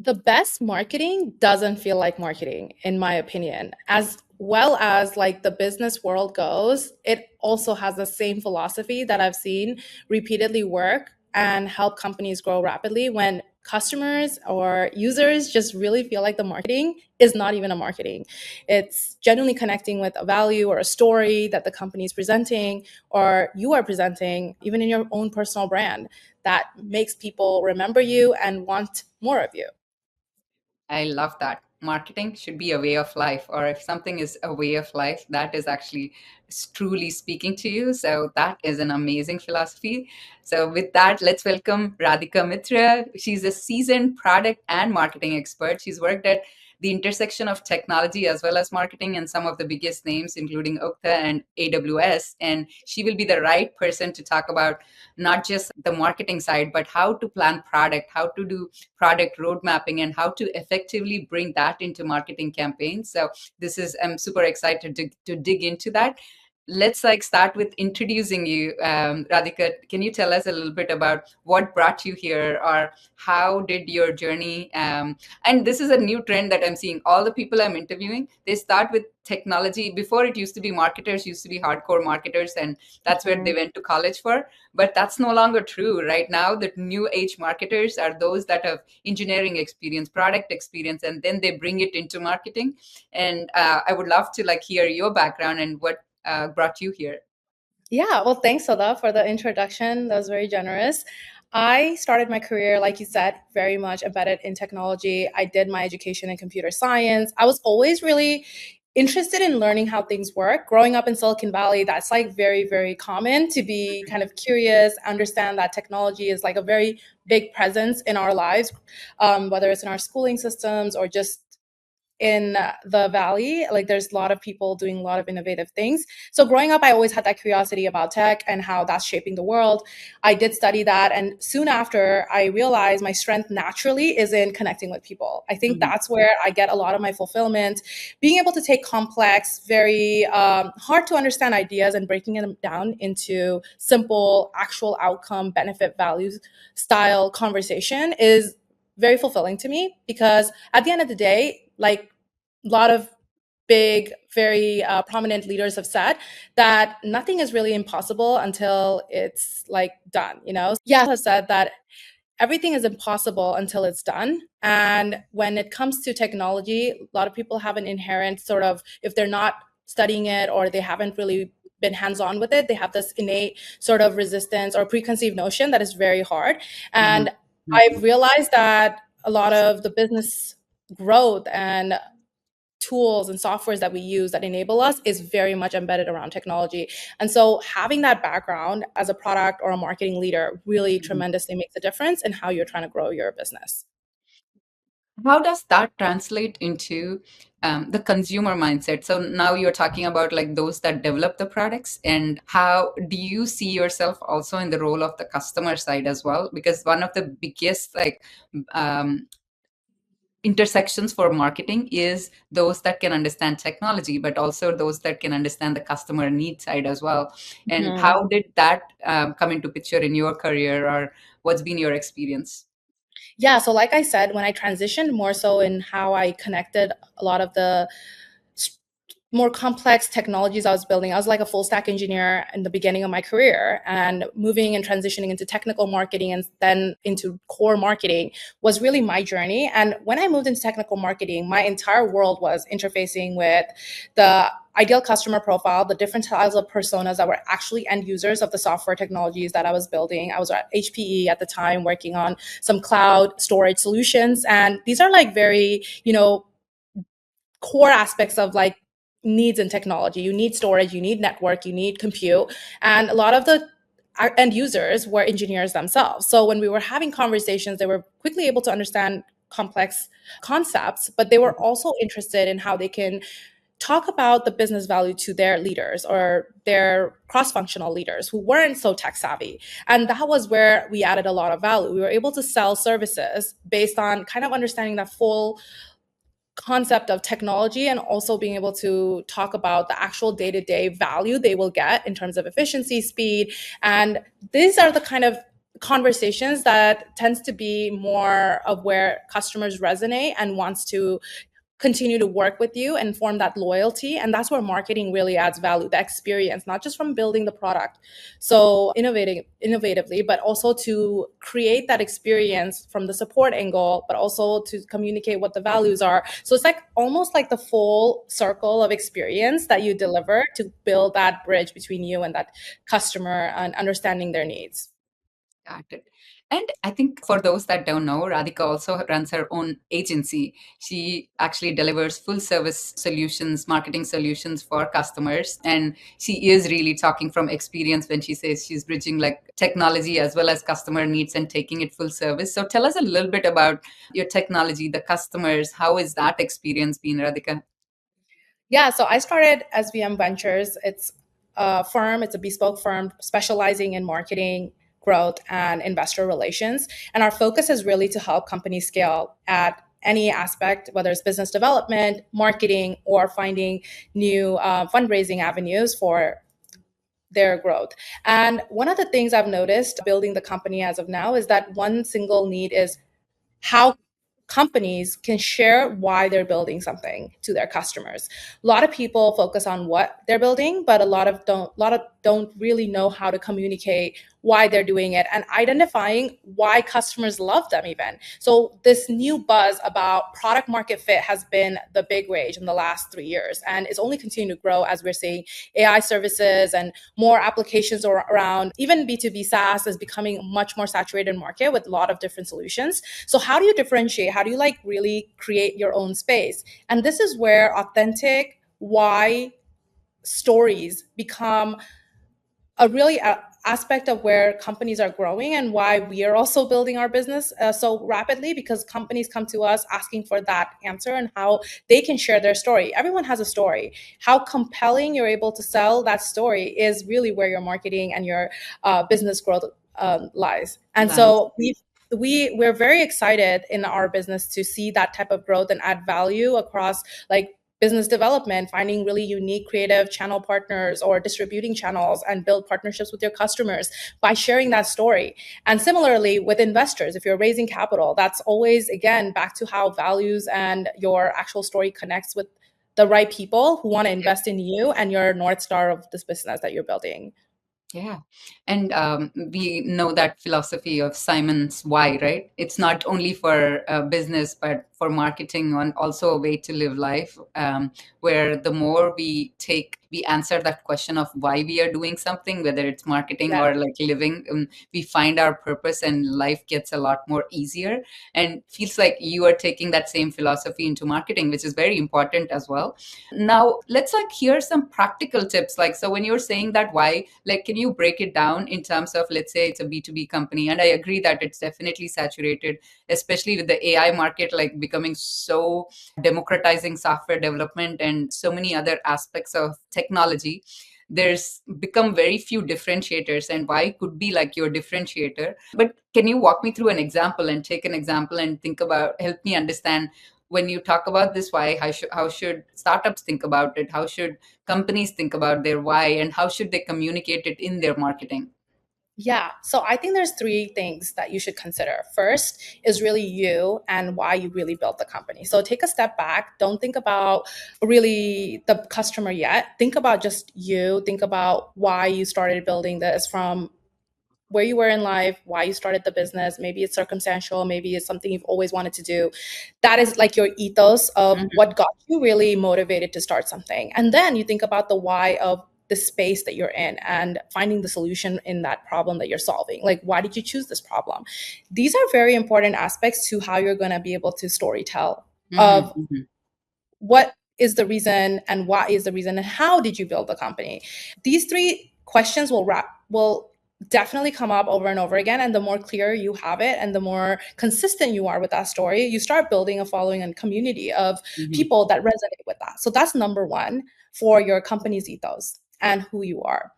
The best marketing doesn't feel like marketing, in my opinion. As well as like the business world goes, it also has the same philosophy that I've seen repeatedly work and help companies grow rapidly when customers or users just really feel like the marketing is not even a marketing. It's genuinely connecting with a value or a story that the company is presenting or you are presenting, even in your own personal brand, that makes people remember you and want more of you. I love that. Marketing should be a way of life, or if something is a way of life, that is actually truly speaking to you. So that is an amazing philosophy. So with that, let's welcome Radhika Mitra. She's a seasoned product and marketing expert. She's worked at the intersection of technology as well as marketing and some of the biggest names, including Okta and AWS. And she will be the right person to talk about not just the marketing side, but how to plan product, how to do product road mapping, and how to effectively bring that into marketing campaigns. So this is, I'm super excited to dig into that. Let's start with introducing you. Radhika, can you tell us a little bit about what brought you here, or how did your journey, and this is a new trend that I'm seeing. All the people I'm interviewing, they start with technology. Before, it used to be marketers used to be hardcore marketers, and that's where they went to college for. But that's no longer true right now. The new age marketers are those that have engineering experience, product experience, and then they bring it into marketing. And I would love to hear your background and what brought you here. Yeah, well, thanks, Soda, for the introduction. That was very generous. I started my career, like you said, very much embedded in technology. I did my education in computer science. I was always really interested in learning how things work. Growing up in Silicon Valley, that's like very, very common to be kind of curious, understand that technology is like a very big presence in our lives, whether it's in our schooling systems or just in the valley. Like there's a lot of people doing a lot of innovative things. So growing up, I always had that curiosity about tech and how that's shaping the world. I did study that, and soon after I realized my strength naturally is in connecting with people. I think that's where I get a lot of my fulfillment, being able to take complex, very hard to understand ideas and breaking them down into simple actual outcome benefit values style conversation is very fulfilling to me, because at the end of the day, like a lot of big, very prominent leaders have said, that nothing is really impossible until it's like done, you know? Yeah, has said that everything is impossible until it's done. And when it comes to technology, a lot of people have an inherent sort of, if they're not studying it or they haven't really been hands-on with it, they have this innate sort of resistance or preconceived notion that is very hard. And I've realized that a lot of the business growth and tools and softwares that we use that enable us is very much embedded around technology. And so having that background as a product or a marketing leader really tremendously makes a difference in how you're trying to grow your business. How does that translate into the consumer mindset? So now you're talking about those that develop the products, and how do you see yourself also in the role of the customer side as well? Because one of the biggest um, intersections for marketing is those that can understand technology, but also those that can understand the customer need side as well. And Mhm. how did that come into picture in your career, or what's been your experience? Yeah, so like I said, when I transitioned more so in how I connected a lot of the more complex technologies I was building. I was like a full stack engineer in the beginning of my career, and moving and transitioning into technical marketing and then into core marketing was really my journey. And when I moved into technical marketing, my entire world was interfacing with the ideal customer profile, the different styles of personas that were actually end users of the software technologies that I was building. I was at HPE at the time working on some cloud storage solutions. And these are like very, core aspects of like needs in technology. You need storage, you need network, you need compute. And a lot of the end users were engineers themselves. So when we were having conversations, they were quickly able to understand complex concepts, but they were also interested in how they can talk about the business value to their leaders or their cross-functional leaders who weren't so tech savvy. And that was where we added a lot of value. We were able to sell services based on kind of understanding that full concept of technology, and also being able to talk about the actual day-to-day value they will get in terms of efficiency, speed. And these are the kind of conversations that tends to be more of where customers resonate and wants to continue to work with you and form that loyalty. And that's where marketing really adds value, the experience, not just from building the product so innovatively, but also to create that experience from the support angle, but also to communicate what the values are. So it's like almost like the full circle of experience that you deliver to build that bridge between you and that customer and understanding their needs. Got it. And I think for those that don't know, Radhika also runs her own agency. She actually delivers full service solutions, marketing solutions for customers. And she is really talking from experience when she says she's bridging like technology as well as customer needs and taking it full service. So tell us a little bit about your technology, the customers. How is that experience been, Radhika? Yeah, so I started SVM Ventures. It's a firm, it's a bespoke firm specializing in marketing, growth, and investor relations. And our focus is really to help companies scale at any aspect, whether it's business development, marketing, or finding new fundraising avenues for their growth. And one of the things I've noticed building the company as of now is that one single need is how companies can share why they're building something to their customers. A lot of people focus on what they're building, but a lot of don't really know how to communicate why they're doing it and identifying why customers love them even. So this new buzz about product market fit has been the big rage in the last 3 years, and it's only continuing to grow as we're seeing AI services and more applications around. Even B2B SaaS is becoming a much more saturated market with a lot of different solutions. So how do you differentiate? How do you like really create your own space? And this is where authentic why stories become a really aspect of where companies are growing and why we are also building our business so rapidly, because companies come to us asking for that answer and how they can share their story. Everyone has a story. How compelling you're able to sell that story is really where your marketing and your business growth lies. And Nice. so we're very excited in our business to see that type of growth and add value across like business development, finding really unique creative channel partners or distributing channels and build partnerships with your customers by sharing that story. And similarly with investors, if you're raising capital, that's always, again, back to how values and your actual story connects with the right people who want to invest in you and your North Star of this business that you're building. Yeah. And we know that philosophy of Simon's why, right? It's not only for business, but for marketing and also a way to live life, where the more we answer that question of why we are doing something, whether it's marketing Yes. or like living, we find our purpose and life gets a lot more easier. And feels like you are taking that same philosophy into marketing, which is very important as well. Now, let's like hear some practical tips. Like, so when you're saying that why, like, can you break it down in terms of, let's say it's a B2B company? And I agree that it's definitely saturated, especially with the AI market, like becoming so democratizing software development and so many other aspects of technology. There's become very few differentiators, and why could be like your differentiator. But can you walk me through an example and take an example and think about, help me understand when you talk about this why, how should startups think about it, how should companies think about their why, and how should they communicate it in their marketing? Yeah. So I think there's three things that you should consider. First is really you and why you really built the company. So take a step back. Don't think about really the customer yet. Think about just you. Think about why you started building this, from where you were in life, why you started the business. Maybe it's circumstantial, maybe it's something you've always wanted to do. That is like your ethos of Mhm, what got you really motivated to start something. And then you think about the why of the space that you're in and finding the solution in that problem that you're solving. Like, why did you choose this problem? These are very important aspects to how you're going to be able to story tell mhm, of mhm, what is the reason and why is the reason and how did you build the company. These three questions will definitely come up over and over again, and the more clear you have it and the more consistent you are with that story, you start building a following and community of mhm, people that resonate with that. So that's number one for your company's ethos and who you are.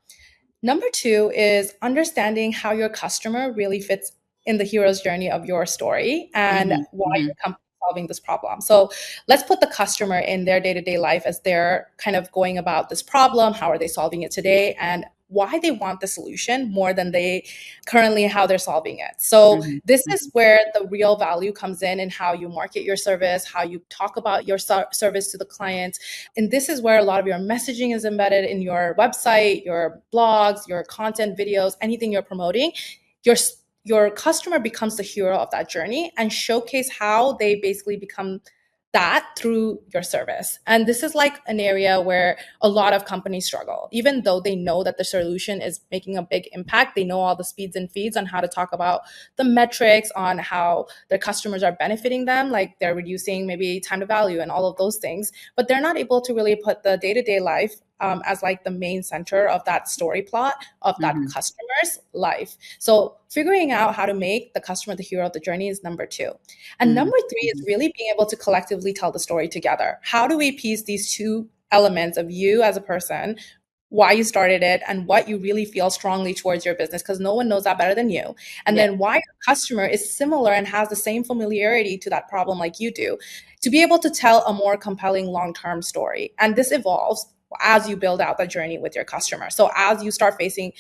Number two is understanding how your customer really fits in the hero's journey of your story and mhm, why mhm, your company is solving this problem. So let's put the customer in their day-to-day life as they're kind of going about this problem. How are they solving it today? And why they want the solution more than they currently how they're solving it. So Mhm. this is Mhm. where the real value comes in how you market your service, how you talk about your service to the client. And this is where a lot of your messaging is embedded in your website, your blogs, your content videos, anything you're promoting. Your customer becomes the hero of that journey and showcase how they basically become that through your service. And this is like an area where a lot of companies struggle. Even though they know that the solution is making a big impact, they know all the speeds and feeds on how to talk about the metrics, on how their customers are benefiting them, like they're reducing maybe time to value and all of those things, but they're not able to really put the day-to-day life as like the main center of that story plot of that Mhm. customer's life. So figuring out how to make the customer the hero of the journey is number two. And Mhm. number three is Mhm. really being able to collectively tell the story together. How do we piece these two elements of you as a person, why you started it, and what you really feel strongly towards your business, because no one knows that better than you. And Yeah. then why your customer is similar and has the same familiarity to that problem like you do, to be able to tell a more compelling long-term story. And this evolves as you build out the journey with your customer. So as you start facing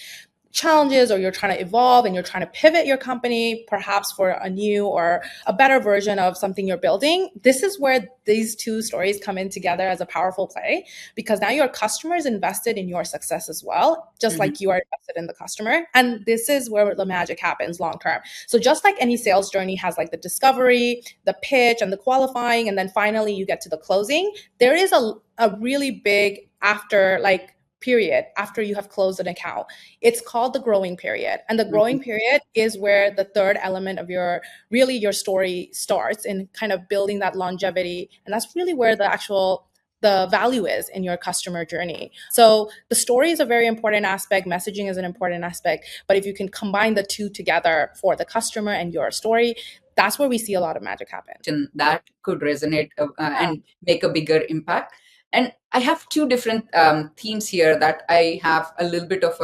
challenges or you're trying to evolve and you're trying to pivot your company perhaps for a new or a better version of something you're building, this is where these two stories come in together as a powerful play, because now your customer is invested in your success as well, just Mhm. like you are invested in the customer. And this is where the magic happens long term. So just like any sales journey has like the discovery, the pitch, and the qualifying, and then finally you get to the closing, there is a really big after like period after you have closed an account. It's called the growing period. And the Mhm. growing period is where the third element of your really your story starts in kind of building that longevity. And that's really where the value is in your customer journey. So the story is a very important aspect, messaging is an important aspect, but if you can combine the two together for the customer and your story, that's where we see a lot of magic happen. That could resonate Yeah. and make a bigger impact. And I have two different themes here that I have a little bit of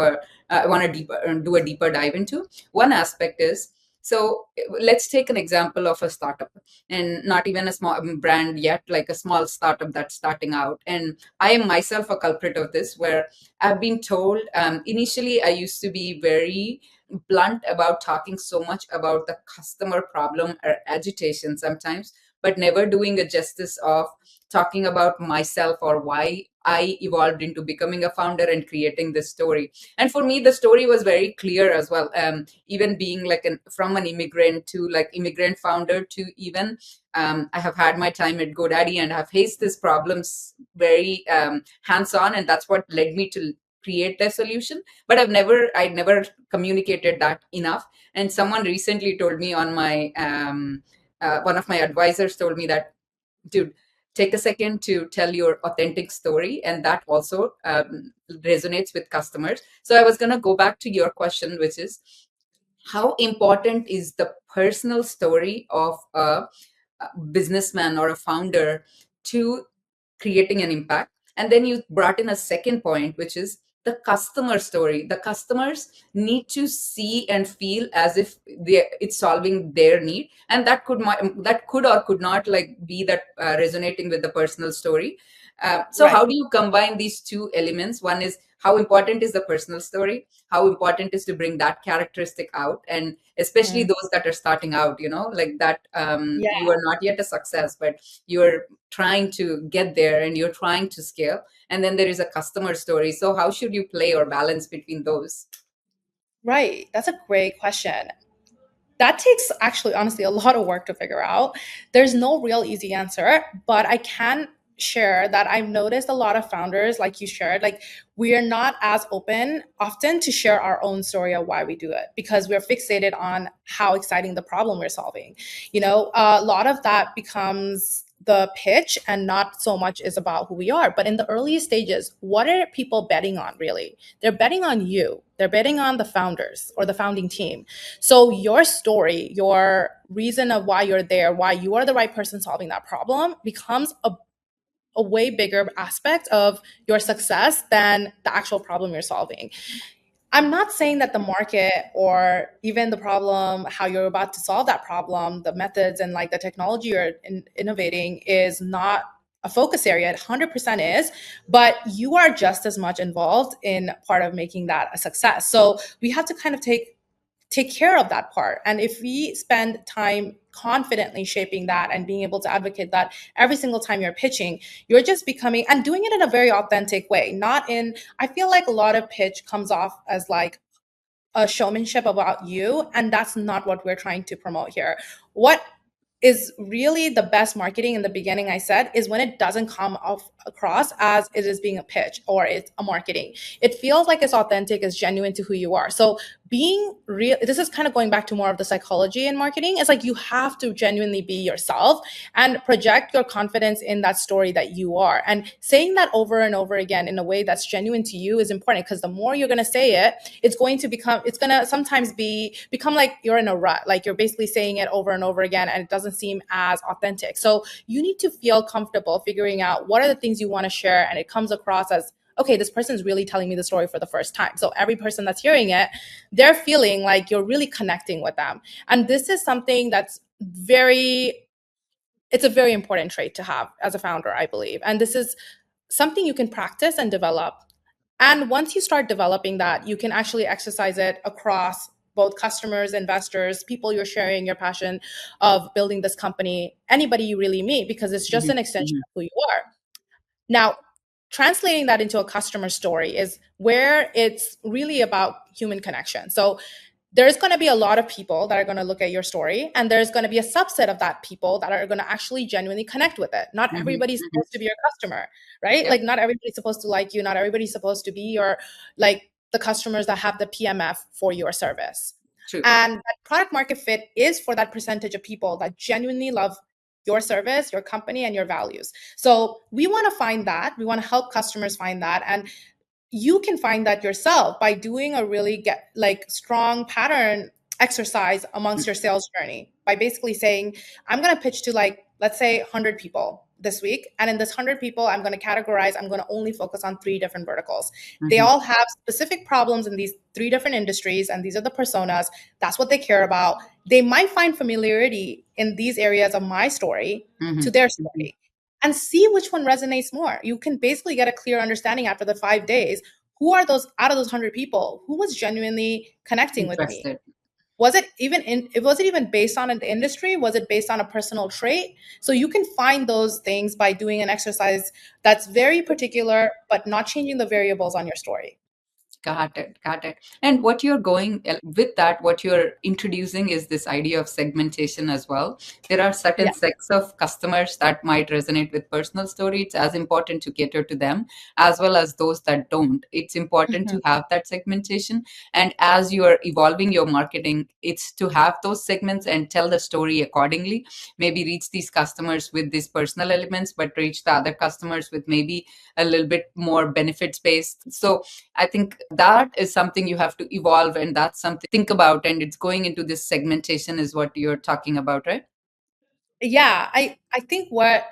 I want to do a deeper dive into. One aspect is, so let's take an example of a startup, and not even a small brand yet, like a small startup that's starting out. And I am myself a culprit of this, where I've been told, initially I used to be very blunt about talking so much about the customer problem or agitation sometimes, but never doing a justice of talking about myself or why I evolved into becoming a founder and creating this story. And for me, the story was very clear as well. Even being like from an immigrant to like immigrant founder to even I have had my time at GoDaddy and have faced these problems very hands on, and that's what led me to create a solution. But I never communicated that enough. And someone recently told me on my one of my advisors told me that, dude, take a second to tell your authentic story, and that also resonates with customers. So I was going to go back to your question, which is, how important is the personal story of a businessman or a founder to creating an impact? And then you brought in a second point, which is the customer story. The customers need to see and feel as if it's solving their need, and that could or could not like be that resonating with the personal story. So Right. how do you combine these two elements? One is, how important is the personal story, how important is to bring that characteristic out, and especially Mhm. those that are starting out, like that, you Yeah. are not yet a success, but you're trying to get there and you're trying to scale. And then there is a customer story. So how should you play or balance between those? Right. That's a great question. That takes actually, honestly, a lot of work to figure out. There's no real easy answer, but I can share that I've noticed a lot of founders, like you shared, like we are not as open often to share our own story of why we do it because we're fixated on how exciting the problem we're solving. A lot of that becomes the pitch and not so much is about who we are. But in the early stages, what are people betting on really? They're betting on you. They're betting on the founders or the founding team. So your story, your reason of why you're there, why you are the right person solving that problem becomes a way bigger aspect of your success than the actual problem you're solving. I'm not saying that the market or even the problem, how you're about to solve that problem, the methods and like the technology you're innovating is not a focus area. It 100% is, but you are just as much involved in part of making that a success. So we have to kind of take care of that part. And if we spend time confidently shaping that and being able to advocate that every single time you're pitching, you're just becoming and doing it in a very authentic way. Not in, I feel like a lot of pitch comes off as like a showmanship about you. And that's not what we're trying to promote here. What is really the best marketing in the beginning, I said, is when it doesn't come off across as it is being a pitch or it's a marketing. It feels like it's authentic, it's genuine to who you are. So being real, this is kind of going back to more of the psychology in marketing. It's like you have to genuinely be yourself and project your confidence in that story that you are. And saying that over and over again in a way that's genuine to you is important, because the more you're going to say it, it's going to sometimes become like you're in a rut. Like you're basically saying it over and over again and it doesn't seem as authentic. So you need to feel comfortable figuring out what are the things you want to share, and it comes across as, okay, this person's really telling me the story for the first time. So every person that's hearing it, they're feeling like you're really connecting with them. And this is something that's it's a very important trait to have as a founder, I believe. And this is something you can practice and develop. And once you start developing that, you can actually exercise it across both customers, investors, people you're sharing your passion of building this company, anybody you really meet, because it's just an extension of who you are. Now, translating that into a customer story is where it's really about human connection. So there's going to be a lot of people that are going to look at your story, and there's going to be a subset of that people that are going to actually genuinely connect with it. Not everybody's supposed to be your customer, right? Yep. Like not everybody's supposed to like you. Not everybody's supposed to be your, like the customers that have the PMF for your service. True. And that product market fit is for that percentage of people that genuinely love your service, your company, and your values. So we want to find that. We want to help customers find that. And you can find that yourself by doing a really strong pattern exercise amongst your sales journey, by basically saying, I'm going to pitch to, like, let's say 100 people this week. And in this 100 people, I'm going to categorize, I'm going to only focus on 3 different verticals. They all have specific problems in these 3 different industries. And these are the personas. That's what they care about. They might find familiarity in these areas of my story to their story. And see which one resonates more. You can basically get a clear understanding after the 5 days. Who are those out of those 100 people? Who was genuinely connecting with me? Was it even based on an industry? Was it based on a personal trait? So you can find those things by doing an exercise that's very particular, but not changing the variables on your story. Got it. Got it. And what you're going with that, what you're introducing is this idea of segmentation as well. There are certain sets of customers that might resonate with personal story. It's as important to cater to them as well as those that don't. It's important to have that segmentation. And as you're evolving your marketing, it's to have those segments and tell the story accordingly. Maybe reach these customers with these personal elements, but reach the other customers with maybe a little bit more benefits based. So I think that is something you have to evolve, and that's something to think about. And it's going into this segmentation is what you're talking about, right? Yeah, I think what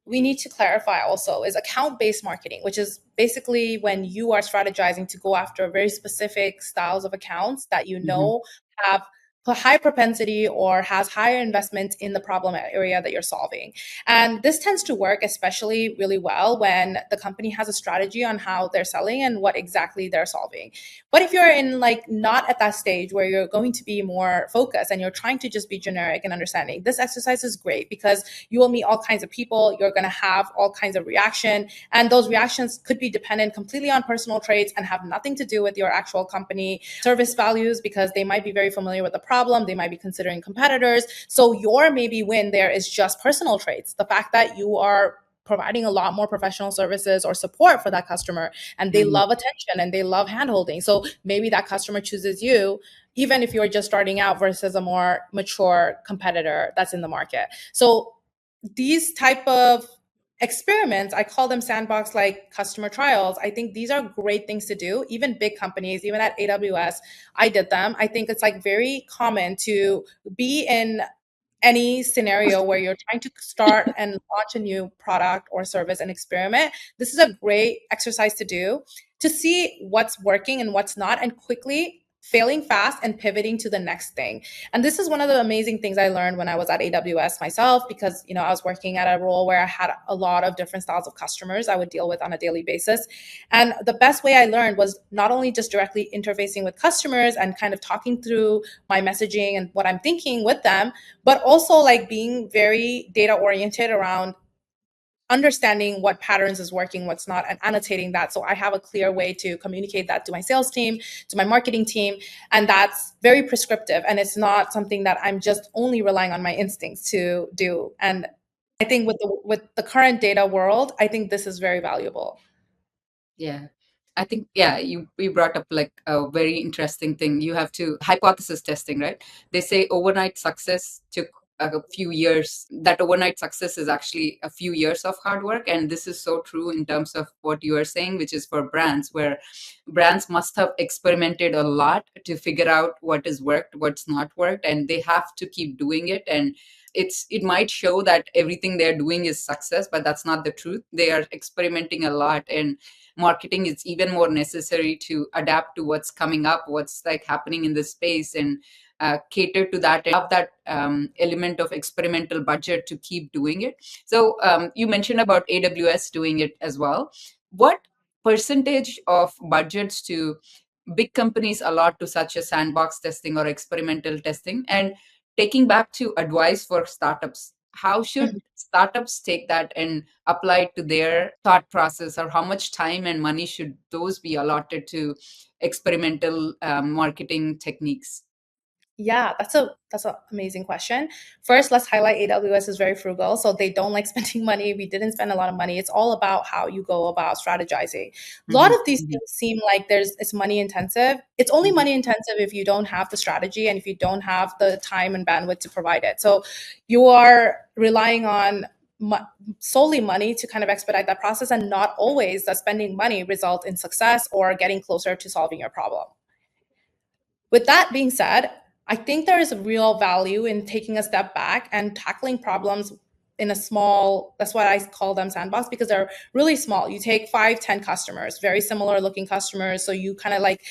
we need to clarify also is account-based marketing, which is basically when you are strategizing to go after very specific styles of accounts that you know have a high propensity or has higher investment in the problem area that you're solving. And this tends to work especially really well when the company has a strategy on how they're selling and what exactly they're solving. But if you're in like not at that stage where you're going to be more focused and you're trying to just be generic and understanding, this exercise is great because you will meet all kinds of people. You're going to have all kinds of reaction, and those reactions could be dependent completely on personal traits and have nothing to do with your actual company service values, because they might be very familiar with the problem. They might be considering competitors. So your maybe win there is just personal traits. The fact that you are providing a lot more professional services or support for that customer, and they love attention and they love handholding. So maybe that customer chooses you, even if you're just starting out versus a more mature competitor that's in the market. So these type of experiments, I call them sandbox like customer trials. I think these are great things to do. Even big companies, even at AWS, I did them. I think it's like very common to be in any scenario where you're trying to start and launch a new product or service and experiment. This is a great exercise to do to see what's working and what's not, and quickly failing fast and pivoting to the next thing. And this is one of the amazing things I learned when I was at AWS myself, because I was working at a role where I had a lot of different styles of customers I would deal with on a daily basis. And the best way I learned was not only just directly interfacing with customers and kind of talking through my messaging and what I'm thinking with them, but also like being very data oriented around understanding what patterns is working, what's not, and annotating that. So I have a clear way to communicate that to my sales team, to my marketing team. And that's very prescriptive. And it's not something that I'm just only relying on my instincts to do. And I think with the current data world, I think this is very valuable. Yeah. I think, yeah, you brought up like a very interesting thing. You have to hypothesis testing, right? They say overnight success took a few years. That overnight success is actually a few years of hard work. And this is so true in terms of what you are saying, which is for brands, where brands must have experimented a lot to figure out what has worked, what's not worked, and they have to keep doing it. And it might show that everything they're doing is success, but that's not the truth. They are experimenting a lot, and marketing is even more necessary to adapt to what's coming up, what's like happening in the space, and cater to that and have that element of experimental budget to keep doing it. So you mentioned about AWS doing it as well. What percentage of budgets to big companies allot to such as sandbox testing or experimental testing? And taking back to advice for startups, how should startups take that and apply it to their thought process, or how much time and money should those be allotted to experimental marketing techniques? Yeah, that's an amazing question. First, let's highlight AWS is very frugal, so they don't like spending money. We didn't spend a lot of money. It's all about how you go about strategizing. A lot Hmm. of these things seem like it's money intensive. It's only Hmm. money intensive if you don't have the strategy and if you don't have the time and bandwidth to provide it. So you are relying on mo- solely money to kind of expedite that process, and not always does spending money result in success or getting closer to solving your problem. With that being said, I think there is a real value in taking a step back and tackling problems in a small, that's why I call them sandbox, because they're really small. You take 5, 10 customers, very similar looking customers. So you kind of like,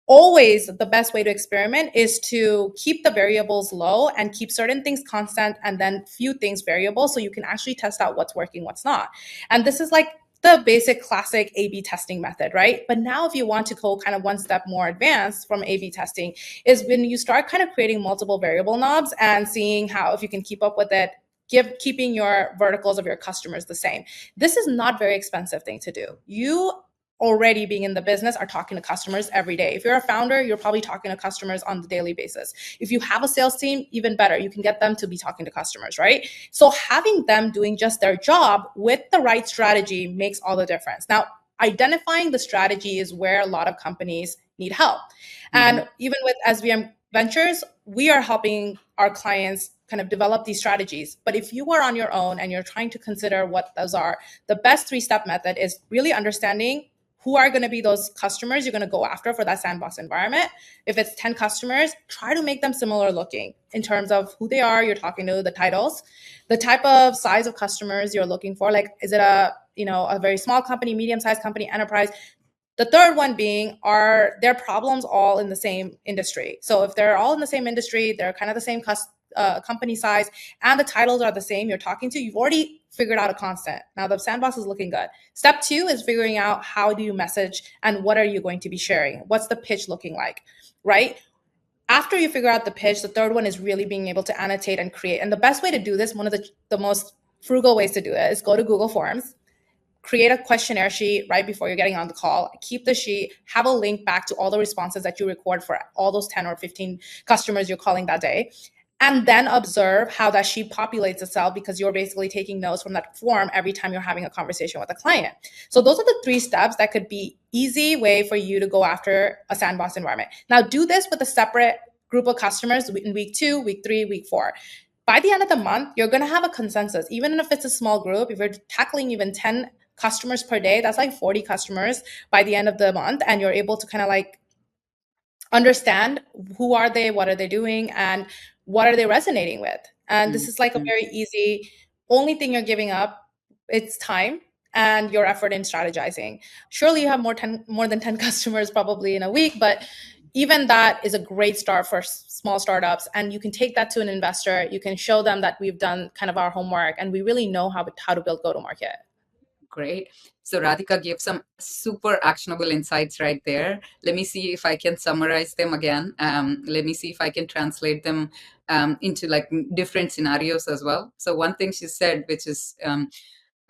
always the best way to experiment is to keep the variables low and keep certain things constant and then few things variable, so you can actually test out what's working, what's not. And this is like the basic classic A/B testing method, right? But now if you want to go kind of one step more advanced from A/B testing, is when you start kind of creating multiple variable knobs and seeing how, if you can keep up with it, keeping your verticals of your customers the same. This is not very expensive thing to do. You already being in the business are talking to customers every day. If you're a founder, you're probably talking to customers on the daily basis. If you have a sales team, even better, you can get them to be talking to customers, right? So having them doing just their job with the right strategy makes all the difference. Now, identifying the strategy is where a lot of companies need help. Hmm. And even with SVM Ventures, we are helping our clients kind of develop these strategies. But if you are on your own and you're trying to consider what those are, the best 3-step method is really understanding who are going to be those customers you're going to go after for that sandbox environment. If it's 10 customers, try to make them similar looking in terms of who they are, you're talking to, the titles, the type of size of customers you're looking for. Like, is it a very small company, medium-sized company, enterprise? The third one being, are their problems all in the same industry? So if they're all in the same industry, they're kind of the same company size, and the titles are the same you're talking to, you've already figured out a constant. Now the sandbox is looking good. Step 2 is figuring out how do you message and what are you going to be sharing? What's the pitch looking like, right? After you figure out the pitch, the third one is really being able to annotate and create. And the best way to do this, one of the most frugal ways to do it, is go to Google Forms, create a questionnaire sheet right before you're getting on the call, keep the sheet, have a link back to all the responses that you record for all those 10 or 15 customers you're calling that day, and then observe how that sheet populates itself, because you're basically taking notes from that form every time you're having a conversation with a client. So those are the 3 steps that could be easy way for you to go after a sandbox environment. Now do this with a separate group of customers in week 2, week 3, week 4. By the end of the month, you're going to have a consensus. Even if it's a small group, if you're tackling even 10 customers per day, that's like 40 customers by the end of the month. And you're able to kind of like understand who are they, what are they doing, and what are they resonating with. And this is like a Hmm. very easy, only thing you're giving up, it's time and your effort in strategizing. Surely you have more than 10 customers probably in a week, but even that is a great start for small startups. And you can take that to an investor. You can show them that we've done kind of our homework and we really know how to build go to market. Great. So Radhika gave some super actionable insights right there. Let me see if I can summarize them again. Let me see if I can translate them into like different scenarios as well. So one thing she said, which is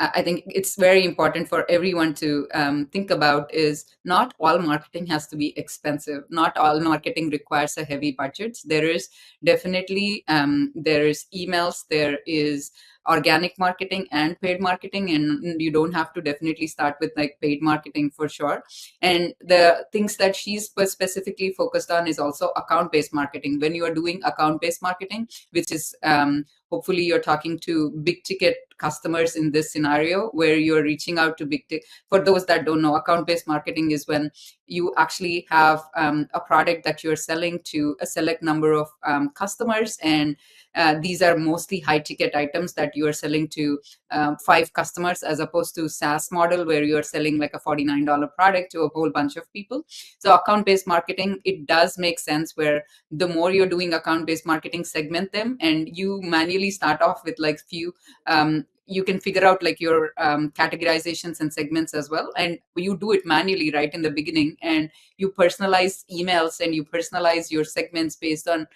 I think it's very important for everyone to think about, is not all marketing has to be expensive. Not all marketing requires a heavy budget. There is definitely there is emails, there is organic marketing and paid marketing, and you don't have to definitely start with like paid marketing for sure. And the things that she's specifically focused on is also account based marketing. When you are doing account based marketing, which is hopefully you're talking to big ticket customers in this scenario where you're reaching out to big ticket. For those that don't know, account based marketing is when you actually have a product that you're selling to a select number of customers, and these are mostly high ticket items that you are selling to 5 customers, as opposed to SaaS model where you're selling like a $49 product to a whole bunch of people. So account based marketing, it does make sense where the more you're doing account based marketing, segment them, and you manually start off with like few you can figure out like your categorizations and segments as well, and you do it manually right in the beginning, and you personalize emails and you personalize your segments based on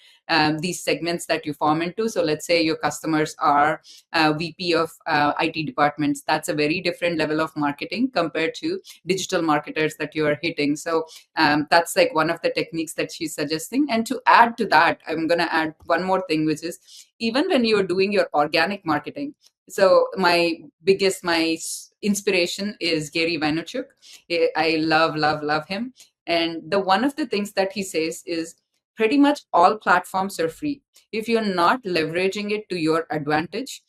these segments that you form into. So let's say your customers are VP of IT departments. That's a very different level of marketing compared to digital marketers that you are hitting. So that's like one of the techniques that she's suggesting. And to add to that, I'm going to add one more thing, which is even when you're doing your organic marketing. So my inspiration is Gary Vaynerchuk. I love him. And the one of the things that he says is pretty much all platforms are free. If you're not leveraging it to your advantage,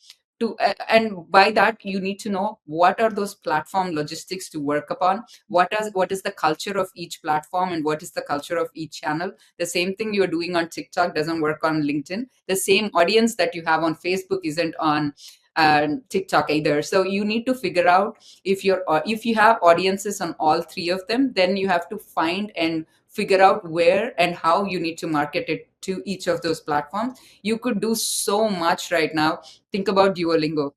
and by that you need to know what are those platform logistics to work upon, what is the culture of each platform, and what is the culture of each channel. The same thing you're doing on TikTok doesn't work on LinkedIn. The same audience that you have on Facebook isn't on TikTok either. So you need to figure out if you have audiences on all three of them, then you have to find and figure out where and how you need to market it to each of those platforms. You could do so much right now. Think about Duolingo.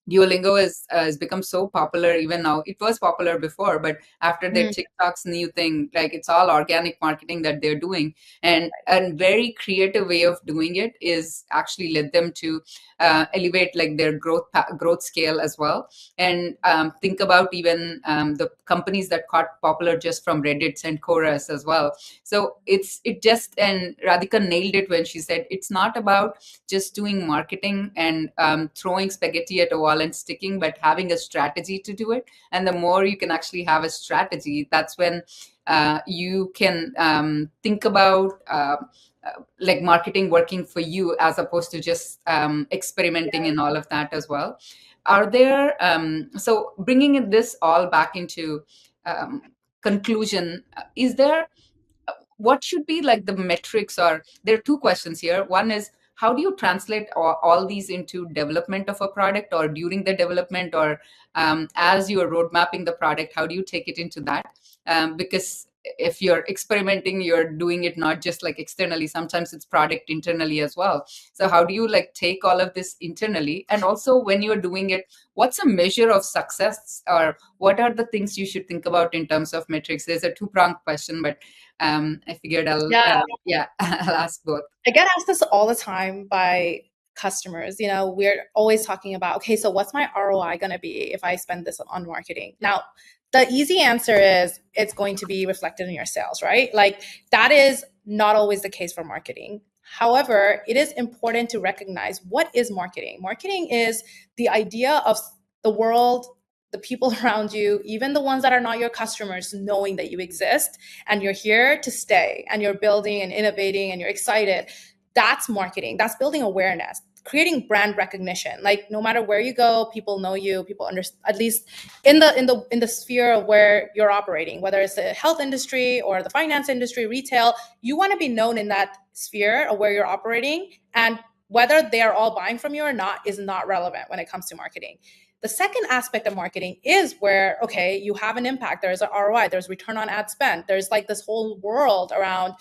Duolingo has become so popular even now. It was popular before, but after their Mm. TikTok's new thing, like it's all organic marketing that they're doing, and a very creative way of doing it is actually led them to elevate like their growth scale as well. And think about even the companies that got popular just from Reddit and Chorus as well. So it just, and Radhika nailed it when she said it's not about just doing marketing and throwing spaghetti at a wall and sticking, but having a strategy to do it. And the more you can actually have a strategy, that's when you can think about like marketing working for you, as opposed to just experimenting and all of that as well. Are there so bringing this all back into um, conclusion, is there what should be like the metrics? Or there are two questions here. One is, how do you translate all these into development of a product, or during the development, or as you're road mapping the product, how do you take it into that? Because if you're experimenting, you're doing it not just like externally, sometimes it's product internally as well. So how do you like take all of this internally? And also when you're doing it, what's a measure of success, or what are the things you should think about in terms of metrics? There's a two-pronged question, but I figured Yeah. yeah, I'll ask both. I get asked this all the time by customers. You know, we're always talking about, okay, so what's my ROI going to be if I spend this on marketing? Now, the easy answer is it's going to be reflected in your sales, right? Like that is not always the case for marketing. However, it is important to recognize what is marketing. Marketing is the idea of the world, the people around you, even the ones that are not your customers, knowing that you exist and you're here to stay and you're building and innovating and you're excited. That's marketing. That's building awareness, creating brand recognition. Like no matter where you go, people know you, people understand, at least in the sphere of where you're operating, whether it's the health industry or the finance industry, retail, you want to be known in that sphere of where you're operating. And whether they're all buying from you or not is not relevant when it comes to marketing. The second aspect of marketing is where, okay, you have an impact. There's an ROI, there's return on ad spend. There's like this whole world around,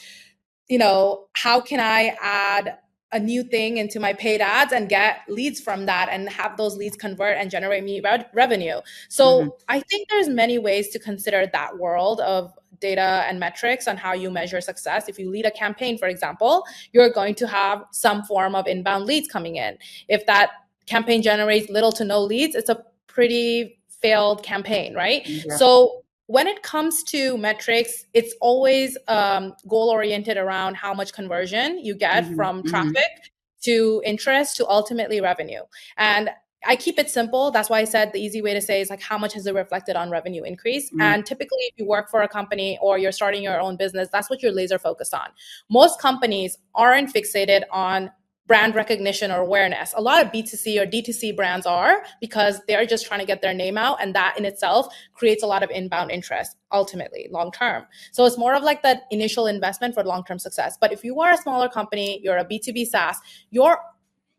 how can I add a new thing into my paid ads and get leads from that and have those leads convert and generate me revenue. Hmm. So I think there's many ways to consider that world of data and metrics on how you measure success. If you lead a campaign, for example, you're going to have some form of inbound leads coming in. If that campaign generates little to no leads, it's a pretty failed campaign, right? Yeah. So when it comes to metrics, it's always goal oriented around how much conversion you get Hmm. from Hmm. traffic to interest to ultimately revenue. And I keep it simple. That's why I said the easy way to say is like, how much has it reflected on revenue increase? Hmm. And typically, if you work for a company or you're starting your own business, that's what you're laser focused on. Most companies aren't fixated on brand recognition or awareness. A lot of B2C or D2C brands are, because they're just trying to get their name out. And that in itself creates a lot of inbound interest, ultimately, long term. So it's more of like that initial investment for long term success. But if you are a smaller company, you're a B2B SaaS, you're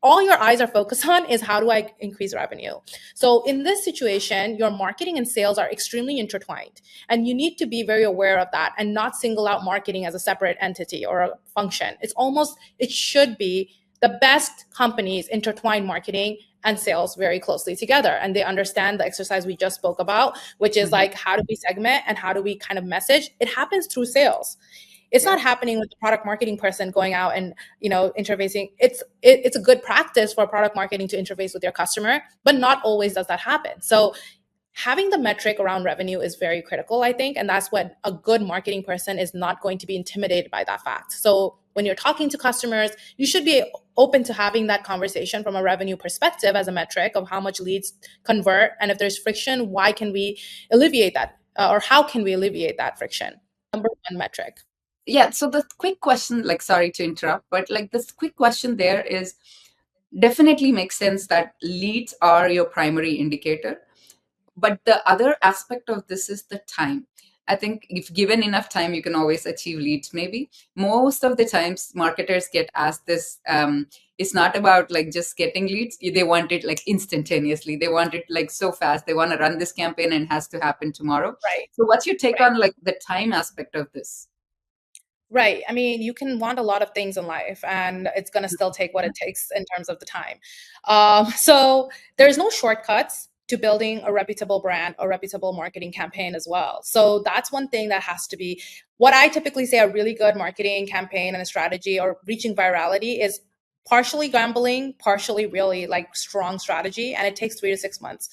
all your eyes are focused on is how do I increase revenue? So in this situation, your marketing and sales are extremely intertwined. And you need to be very aware of that and not single out marketing as a separate entity or a function. It should be the best companies intertwine marketing and sales very closely together. And they understand the exercise we just spoke about, which is Hmm. like, how do we segment and how do we kind of message? It happens through sales. It's Yeah. not happening with the product marketing person going out and interfacing. It's a good practice for product marketing to interface with your customer, but not always does that happen. So having the metric around revenue is very critical, I think. And that's what a good marketing person is not going to be intimidated by that fact. So when you're talking to customers, you should be open to having that conversation from a revenue perspective as a metric of how much leads convert. And if there's friction, why can we alleviate that? Or how can we alleviate that friction? Number one metric. Yeah. So the quick question, like, sorry to interrupt, but like this quick question there is definitely makes sense that leads are your primary indicator. But the other aspect of this is the time. I think if given enough time, you can always achieve leads. Maybe most of the times, marketers get asked this. It's not about like just getting leads. They want it like instantaneously. They want it like so fast. They want to run this campaign and it has to happen tomorrow. Right. So, what's your take Right. on like the time aspect of this? Right. I mean, you can want a lot of things in life, and it's going to still take what it takes in terms of the time. So there's no shortcuts to building a reputable brand or reputable marketing campaign as well. So that's one thing that has to be what I typically say a really good marketing campaign and a strategy or reaching virality is partially gambling, partially really like strong strategy, and it takes 3 to 6 months.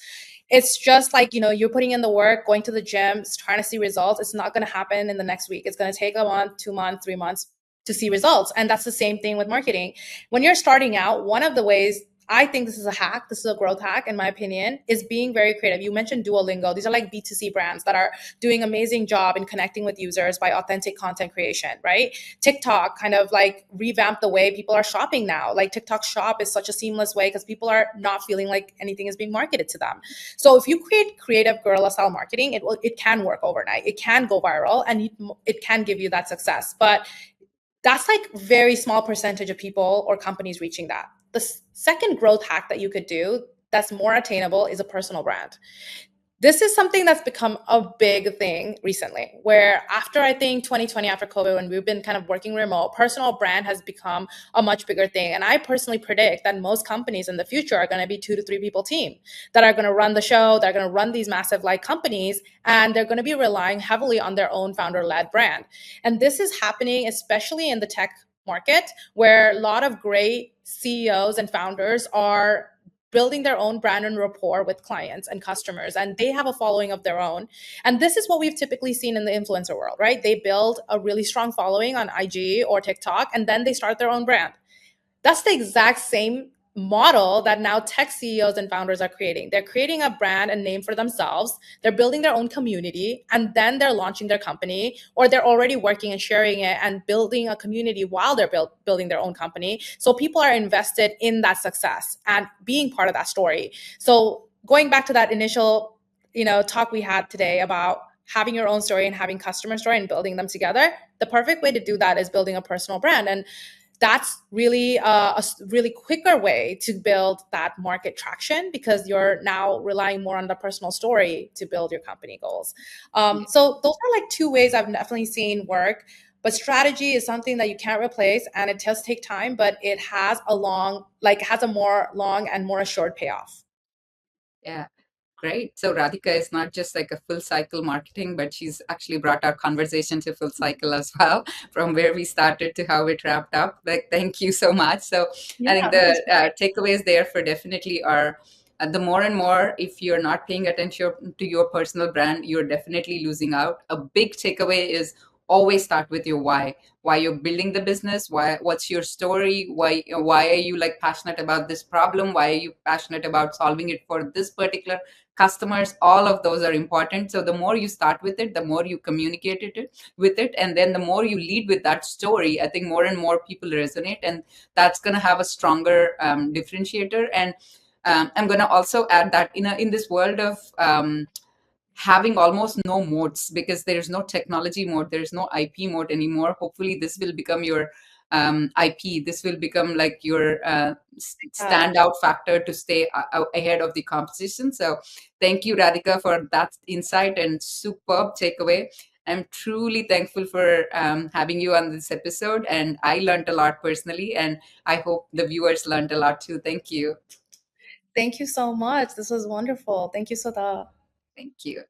It's just like, you're putting in the work, going to the gym, trying to see results. It's not going to happen in the next week. It's going to take a month, 2 months, 3 months to see results. And that's the same thing with marketing. When you're starting out, one of the ways I think this is a hack, this is a growth hack, in my opinion, is being very creative. You mentioned Duolingo. These are like B2C brands that are doing an amazing job in connecting with users by authentic content creation, right? TikTok kind of like revamped the way people are shopping now. Like TikTok shop is such a seamless way because people are not feeling like anything is being marketed to them. So if you create creative guerrilla style marketing, it can work overnight. It can go viral and it can give you that success. But that's like very small percentage of people or companies reaching that. The second growth hack that you could do that's more attainable is a personal brand. This is something that's become a big thing recently, where after I think 2020, after COVID, when we've been kind of working remote, personal brand has become a much bigger thing. And I personally predict that most companies in the future are going to be 2 to 3 people team that are going to run the show, they're going to run these massive like companies, and they're going to be relying heavily on their own founder-led brand. And this is happening especially in the tech market, where a lot of great CEOs and founders are building their own brand and rapport with clients and customers, and they have a following of their own. And this is what we've typically seen in the influencer world, right? They build a really strong following on IG or TikTok, and then they start their own brand. That's the exact same model that now tech CEOs and founders are creating. They're creating a brand and name for themselves. They're building their own community, and then they're launching their company, or they're already working and sharing it and building a community while they're building their own company. So people are invested in that success and being part of that story. So going back to that initial, talk we had today about having your own story and having customer story and building them together, the perfect way to do that is building a personal brand. And that's really really quicker way to build that market traction, because you're now relying more on the personal story to build your company goals. So those are like two ways I've definitely seen work. But strategy is something that you can't replace, and it does take time, but it has a long, like has a more long and more assured payoff. Yeah. Great. So Radhika is not just like a full cycle marketing, but she's actually brought our conversation to full cycle as well, from where we started to how it wrapped up. Like, thank you so much. So I Yeah, think that was the takeaways there for definitely are the more and more, if you're not paying attention to your personal brand, you're definitely losing out. A big takeaway is always start with your why you're building the business, what's your story, why are you like passionate about this problem, why are you passionate about solving it for this particular customers. All of those are important. So the more you start with it, the more you communicate it with it, and then the more you lead with that story, I think more and more people resonate, and that's going to have a stronger differentiator. And I'm going to also add that in this world of having almost no moats, because there's no technology mode, there's no IP mode anymore. Hopefully this will become your IP. This will become like your uh, standout factor to stay ahead of the competition. So thank you, Radhika, for that insight and superb takeaway. I'm truly thankful for having you on this episode, and I learned a lot personally, and I hope the viewers learned a lot too. Thank you. thank you so much. This was wonderful. Thank you, Sudha. Thank you.